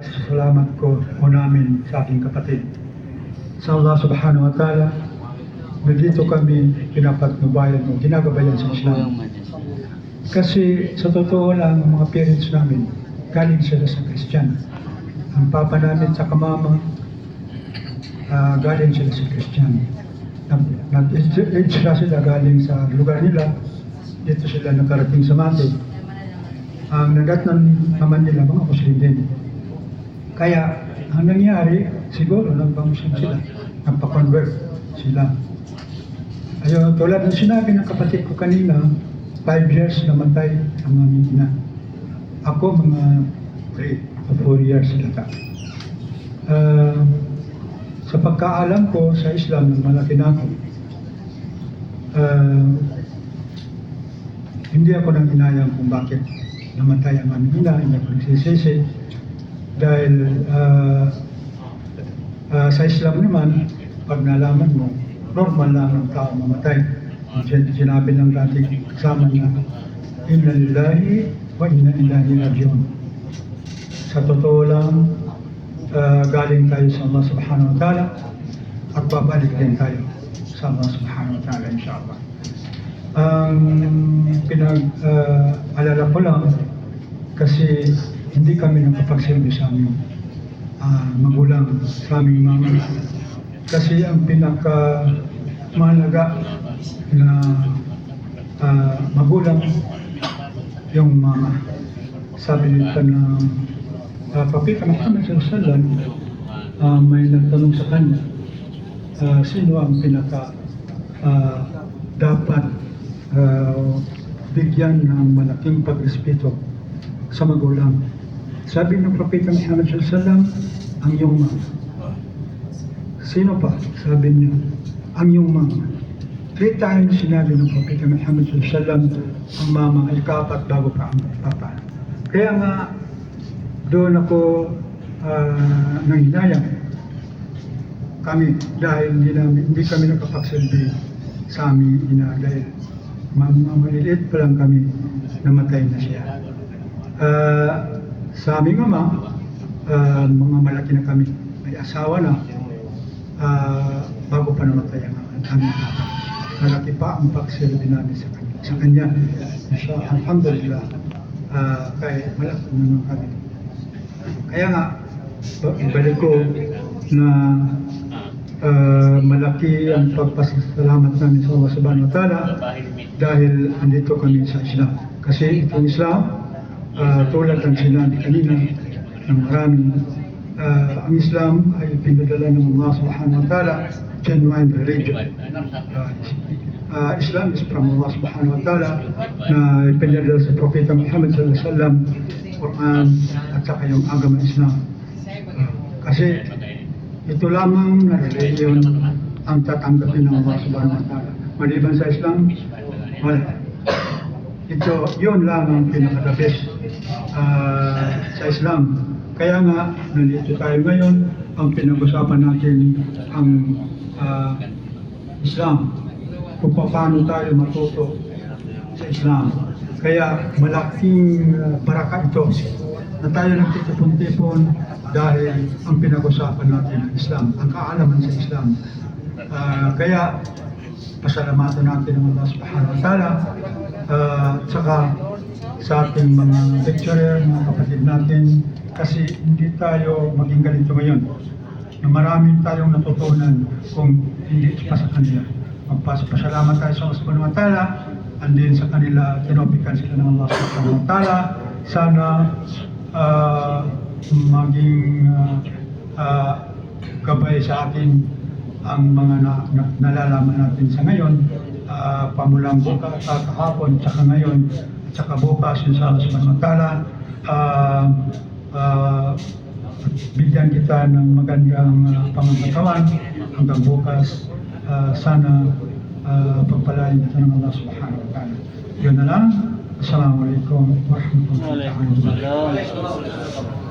Salamat ko namin sa aking kapatid. Sa Allah subhanahu wa ta'ala, nandito kami pinapatnubayan o ginagabayan sa Islam. Kasi sa totoo lang, ang mga parents namin, galing sila sa Christian. Ang papa namin sa kamama, galing sila sa Christian. Nag-age na sila galing sa lugar nila, dito sila nakarating sa Mate. Ang nadatnan naman nila mga Muslim din. Kaya ang nangyari, siguro nagpa-Muslim sila, nagpa-convert sila. Ayun, tulad ng sinabi ng kapatid ko kanina, 5 years namatay ang aming ina. Ako mga 3 o 4 years nata. Sa pagkaalam ko sa Islam, nang malaki na ako, hindi ako nang inayang kung bakit namatay ang aming ina, hindi ako nagsisisi. Dahil sa Islam naman, pag nalaman mo, normal lang ang tao mamatay. Sinabi ng dating kasama niya, Inna lillahi wa inna ilaihi raji'un. Sa totoo lang, galing tayo sa Allah subhanahu wa ta'ala at babalik din tayo sa Allah subhanahu wa ta'ala, insyaAllah. Ang pinag-alala ko lang, kasi hindi kami nakapagsilbi sa aming magulang, sa aming mama. Kasi ang pinaka-mahalaga na magulang, yung mama. Sabi nito na Propeta Muhammad SAW, may nagtanong sa kanya, sino ang dapat bigyan ng malaking pagrespeto sa magulang? Sabi ng Propeta Muhammad SAW, ang iyong mama. Sino pa? Sabi niya, ang iyong mama. 3 times sinabi ng Propeta Muhammad SAW, ang mama ay kapat bago pa ang papa. Kaya nga, doon ako nanghinayang kami dahil hindi kami nakapagsilbi sa aming ina dahil maliliit pa lang kami, namatay na siya. Sa aming ama, mga malaki na kami, may asawa na, bago pa namatay ang aming papa. Malaki pa ang pagsilbi namin sa kanya. So, alhamdulillah, kaya malaki naman kami. Kaya nga, ibalik ko na malaki ang pagpasalamat namin sa Allah subhanahu wa ta'ala dahil andito kami sa Islam. Kasi itong Islam, tulad ng sinabi kanina ng maraming, ang Islam ay pinadala ng Allah subhanahu wa ta'ala, genuine religion. Islam is from Allah subhanahu wa ta'ala na ipinadala sa Propeta Muhammad sallallahu alaihi wasallam, Quran at saka yung agama Islam. Kasi ito lamang na religion ang tatanggapin ng Allah subhanahu wa ta'ala. Maliban sa Islam, wala. Yun lang ang pinaka-the best sa Islam. Kaya nga, nandito tayo ngayon, ang pinag-usapan natin ang Islam. Kung paano tayo matuto sa Islam. Kaya malaking baraka ito na tayo nagtitipon-tipon dahil ang pinag-usapan natin ang Islam, ang kaalaman sa Islam. Kaya pasalamatan natin ang Allah subhanahu wa ta'ala at saka sa ating mga lecturer, mga kapatid natin, kasi hindi tayo maging ganito ngayon. Na maraming tayong natutunan kung hindi pa sa kanila. Magpasalamat tayo sa Allah subhanahu wa ta'ala, and then sa kanila, tinopikan sila ng Allah subhanahu wa ta'ala. Sana maging gabay sa atin ang mga nalalaman natin sa ngayon, pamulang bukas, kahapon, tsaka ngayon, tsaka bukas, sa Allah subhanahu wa ta'ala. Bigyan kita ng magandang pangangatawan hanggang bukas. Sana pagpalain kita ng Allah subhanahu wa ta'ala. Yun na lang. Assalamualaikum warahmatullahi wabarakatuh.